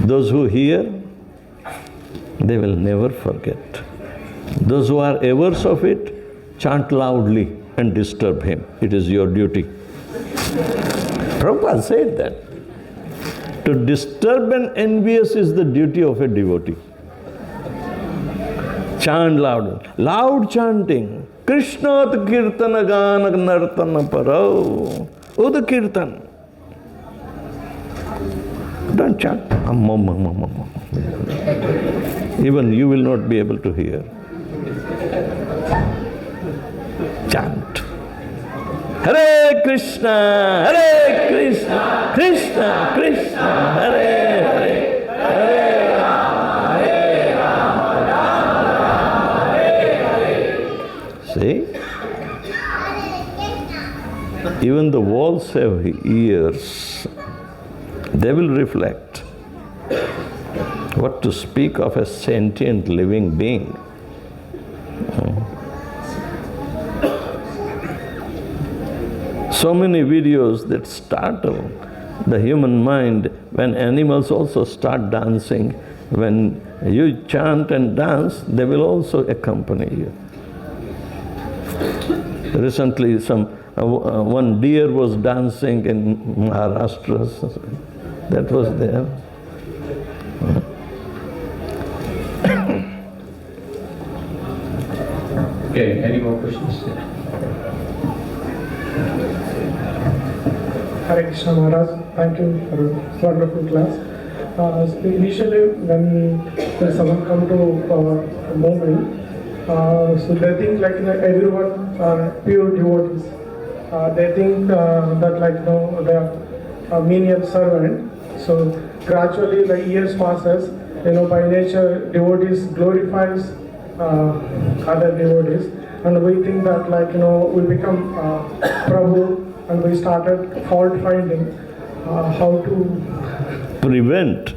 those who hear, they will never forget. Those who are averse of it, chant loudly and disturb him. It is your duty. Prabhupada said that. To disturb an envious is the duty of a devotee. Chant loud. Loud chanting. Krishna kirtana gana nartana parao. Ud kirtan. Don't chant. Even you will not be able to hear. Chant. Hare Krishna, Hare Krishna, Krishna Krishna, Hare Hare, Hare Rama, Hare Rama, Rama Hare Hare. See? Even the walls have ears. They will reflect. What to speak of a sentient living being? So many videos that startle the human mind when animals also start dancing. When you chant and dance, they will also accompany you. Recently, one deer was dancing in Maharashtra. That was there. Okay, any more questions? Hare Krishna Maharaj, thank you for a wonderful class. Initially, when someone come to a movement, so they think like everyone are pure devotees. They think that they are menial servant. So gradually the years passes. By nature devotees glorifies other devotees, and we think that we become Prabhu. And we started fault finding, how to prevent.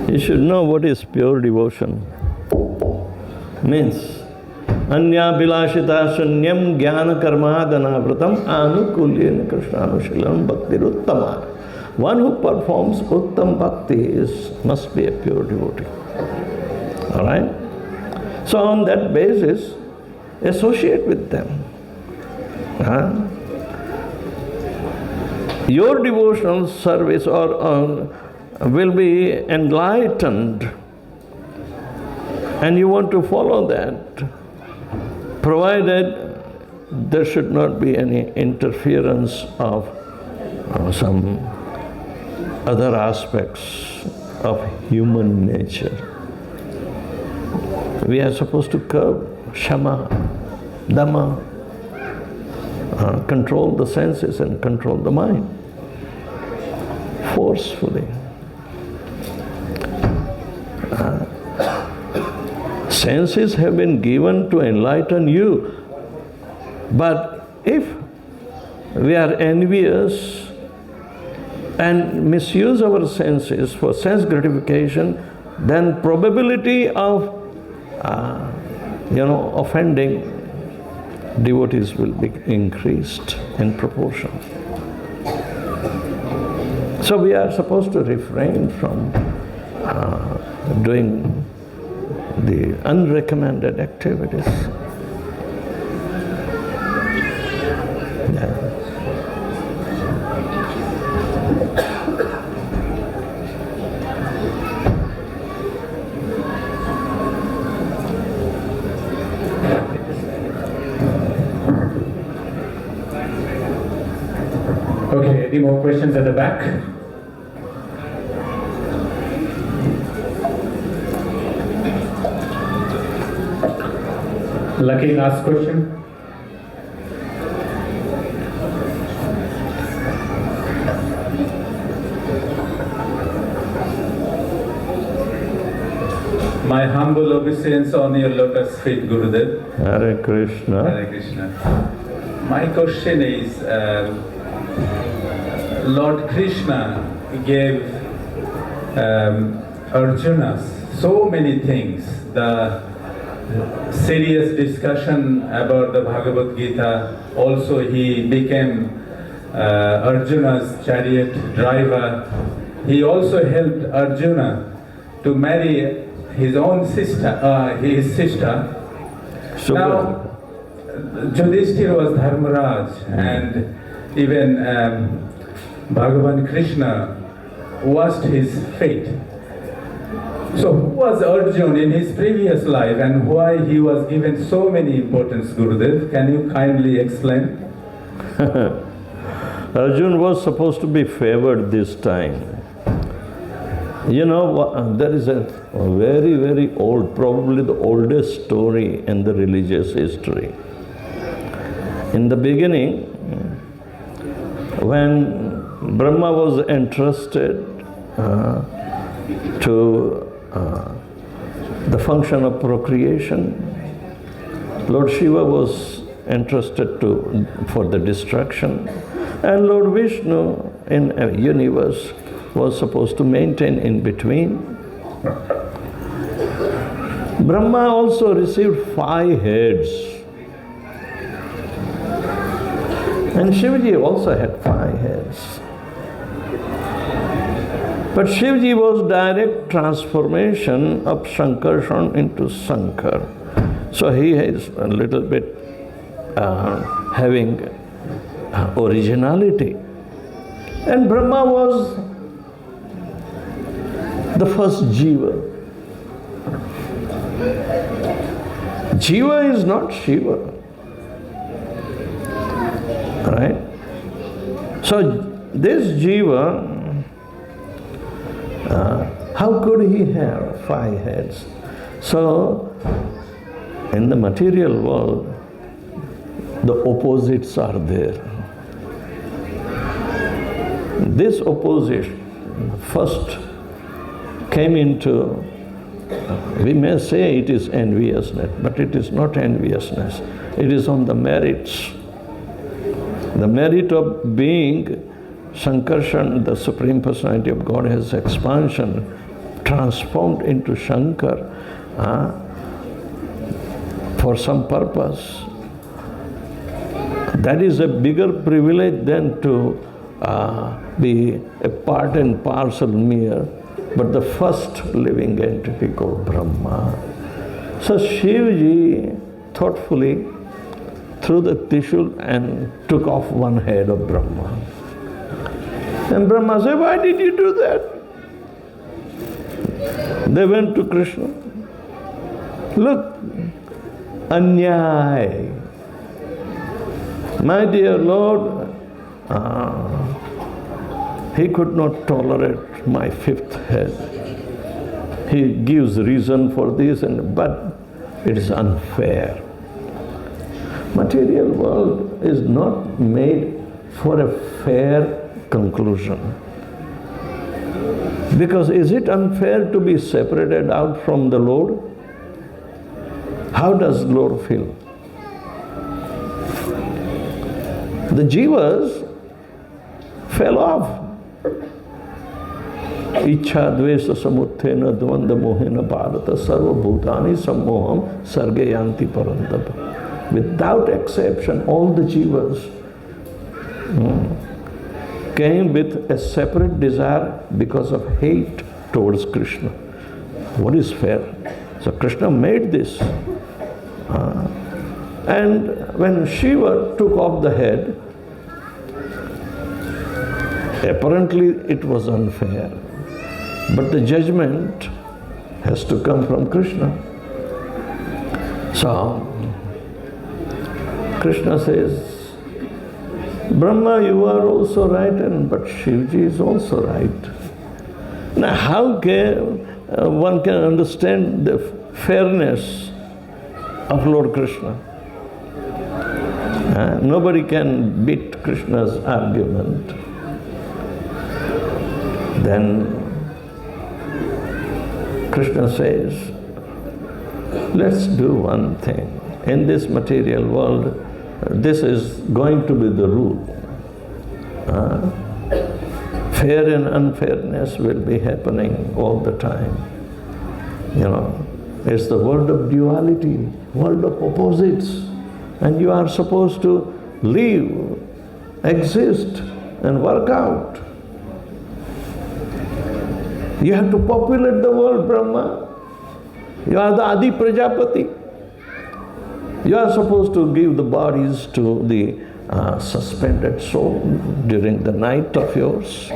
You should know what is pure devotion. Means, anya bilashita sunyam jnana karma ganavratam anukulyena krishnanushilam bhakti uttama. One who performs uttam bhakti must be a pure devotee. All right? So on that basis, associate with them. Your devotional service will be enlightened, and you want to follow that, provided there should not be any interference of some other aspects of human nature. We are supposed to curb Shama, Dhamma, control the senses and control the mind forcefully. Senses have been given to enlighten you, but if we are envious and misuse our senses for sense gratification, then probability of offending devotees will be increased in proportion. So we are supposed to refrain from doing the unrecommended activities. Yeah. Okay, any more questions at the back? Lucky last question. My humble obeisance on your lotus feet, Gurudev. Hare Krishna. Hare Krishna. My question is, Lord Krishna gave Arjuna so many things. The serious discussion about the Bhagavad Gita. Also, he became Arjuna's chariot driver. He also helped Arjuna to marry his own sister, his sister. Super. Now, Yudhishthira was Dharmaraj, and even Bhagavan Krishna watched his fate. So who was Arjun in his previous life and why he was given so many importance, Gurudev? Can you kindly explain? Arjun was supposed to be favored this time. You know, there is a very, very old, probably the oldest story in the religious history. In the beginning, when Brahma was entrusted to the function of procreation, Lord Shiva was entrusted for the destruction, and Lord Vishnu in a universe was supposed to maintain in between. Brahma also received 5 heads, and Shivaji also had 5 heads. But Shivaji was direct transformation of Shankarshan into Shankar. So he is a little bit having originality. And Brahma was the first Jiva. Jiva is not Shiva. Right? So this Jiva, how could he have 5 heads? So in the material world, the opposites are there. This opposition first came into, we may say it is enviousness, but it is not enviousness. It is on the merits. The merit of being Sankarshan, the Supreme Personality of Godhead's expansion, transformed into Shankar for some purpose. That is a bigger privilege than to be a part and parcel mere, but the first living entity called Brahma. So Shivaji thoughtfully threw the tissue and took off 1 head of Brahma. And Brahma said, why did you do that? They went to Krishna. Look, Anyay. My dear Lord, he could not tolerate my 5th head. He gives reason for this, but it is unfair. Material world is not made for a fair conclusion. Because is it unfair to be separated out from the Lord? How does Lord feel? The jivas fell off. Ichha dvesa samuthena dvanda mohena bharata sarva bhutani sammoham sargayanti parantapa. Without exception, all the jivas came with a separate desire because of hate towards Krishna. What is fair? So Krishna made this. And when Shiva took off the head, apparently it was unfair. But the judgment has to come from Krishna. So Krishna says, Brahma, you are also right, but Shivji is also right. Now, how can one can understand the fairness of Lord Krishna. Nobody can beat Krishna's argument. Then Krishna says, let's do one thing. In this material world, this is going to be the rule. Fair and unfairness will be happening all the time. It's the world of duality, world of opposites. And you are supposed to live, exist, and work out. You have to populate the world, Brahma. You are the Adi Prajapati. You are supposed to give the bodies to the suspended soul during the night of yours.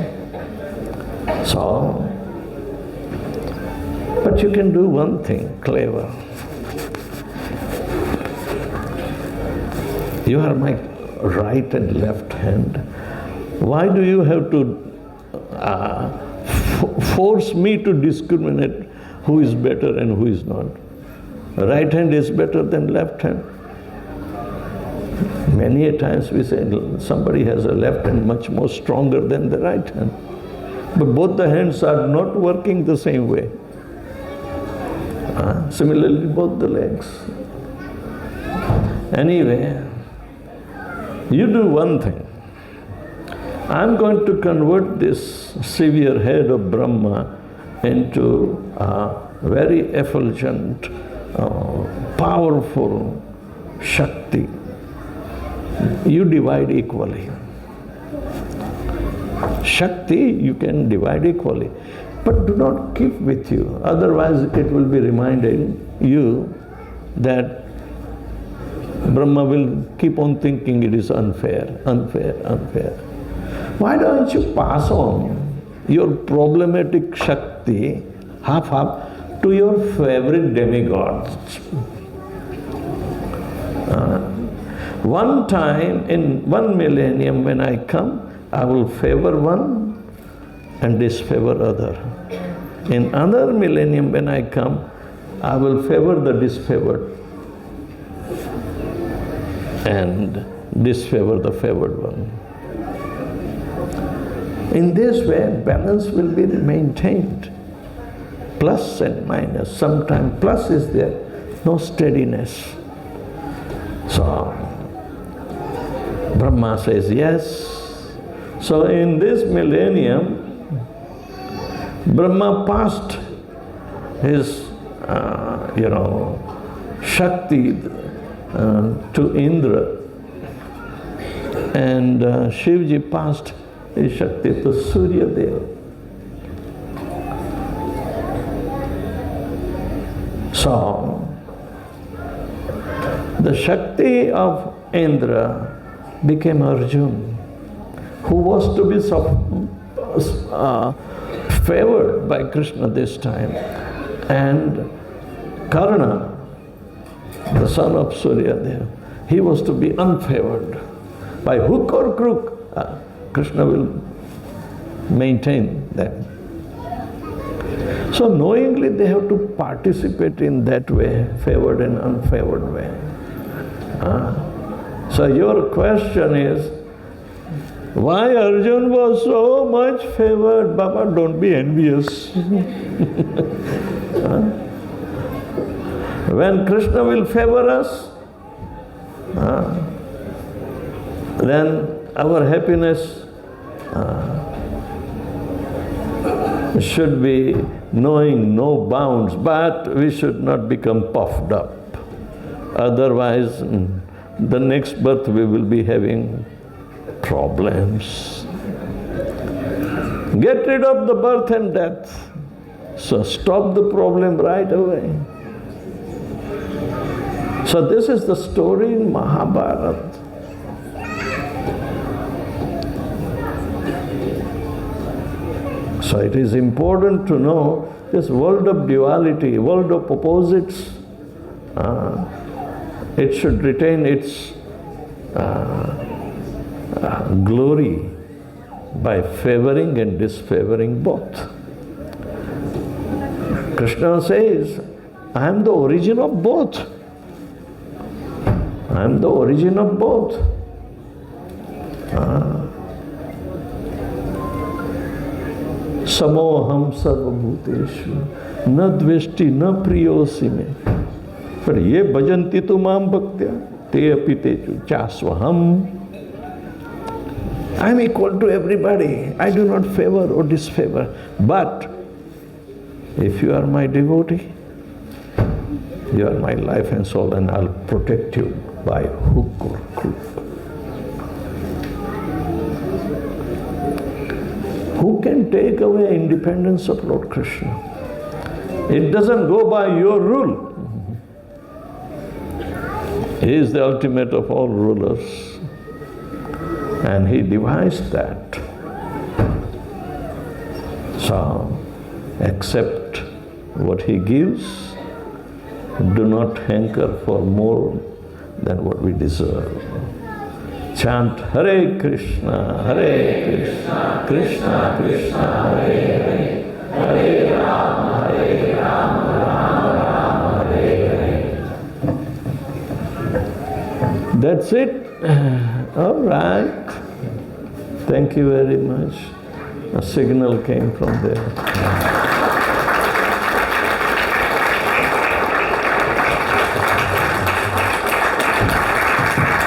But you can do one thing clever. You are my right and left hand. Why do you have to force me to discriminate who is better and who is not? Right hand is better than left hand. Many a times we say somebody has a left hand much more stronger than the right hand. But both the hands are not working the same way. Similarly, both the legs. Anyway, you do one thing. I'm going to convert this severe head of Brahma into a very effulgent, powerful Shakti. You divide equally. Shakti you can divide equally. But do not keep with you. Otherwise it will be reminding you that Brahma will keep on thinking it is unfair, unfair, unfair. Why don't you pass on your problematic Shakti, half-half, to your favorite demigods? One time in 1 millennium when I come, I will favor one and disfavor other. In another millennium when I come, I will favor the disfavored and disfavor the favored one. In this way, balance will be maintained. Plus and minus. Sometimes plus is there, no steadiness. So, Brahma says yes. So in this millennium, Brahma passed his, Shakti to Indra, and Shivji passed his Shakti to Surya Deva. So, the Shakti of Indra became Arjun, who was to be favored by Krishna this time, and Karna, the son of Suryadeva, he was to be unfavored. By hook or crook, Krishna will maintain them. So knowingly they have to participate in that way, favored and unfavored way. So your question is, why Arjun was so much favored? Baba, don't be envious. When Krishna will favor us, then our happiness should be knowing no bounds, but we should not become puffed up. Otherwise, the next birth we will be having problems. Get rid of the birth and death. So stop the problem right away. So this is the story in Mahabharata. So it is important to know this world of duality, world of opposites. It should retain its glory by favoring and disfavoring both. Krishna says, I am the origin of both. I am the origin of both. Samoham sarvabhuteshu na dveshti na priyosi me. But ye bhajanti tu mam bhaktya te apitechu chasvaham. I am equal to everybody. I do not favor or disfavor. But if you are my devotee, you are my life and soul, and I'll protect you by hook or crook. Who can take away independence of Lord Krishna? It doesn't go by your rule. He is the ultimate of all rulers. And he devised that. So, accept what he gives. Do not hanker for more than what we deserve. Chant Hare Krishna, Krishna Krishna, Hare Hare, Hare Rama, Rama Rama, Hare Hare. That's it. All right. Thank you very much. A signal came from there.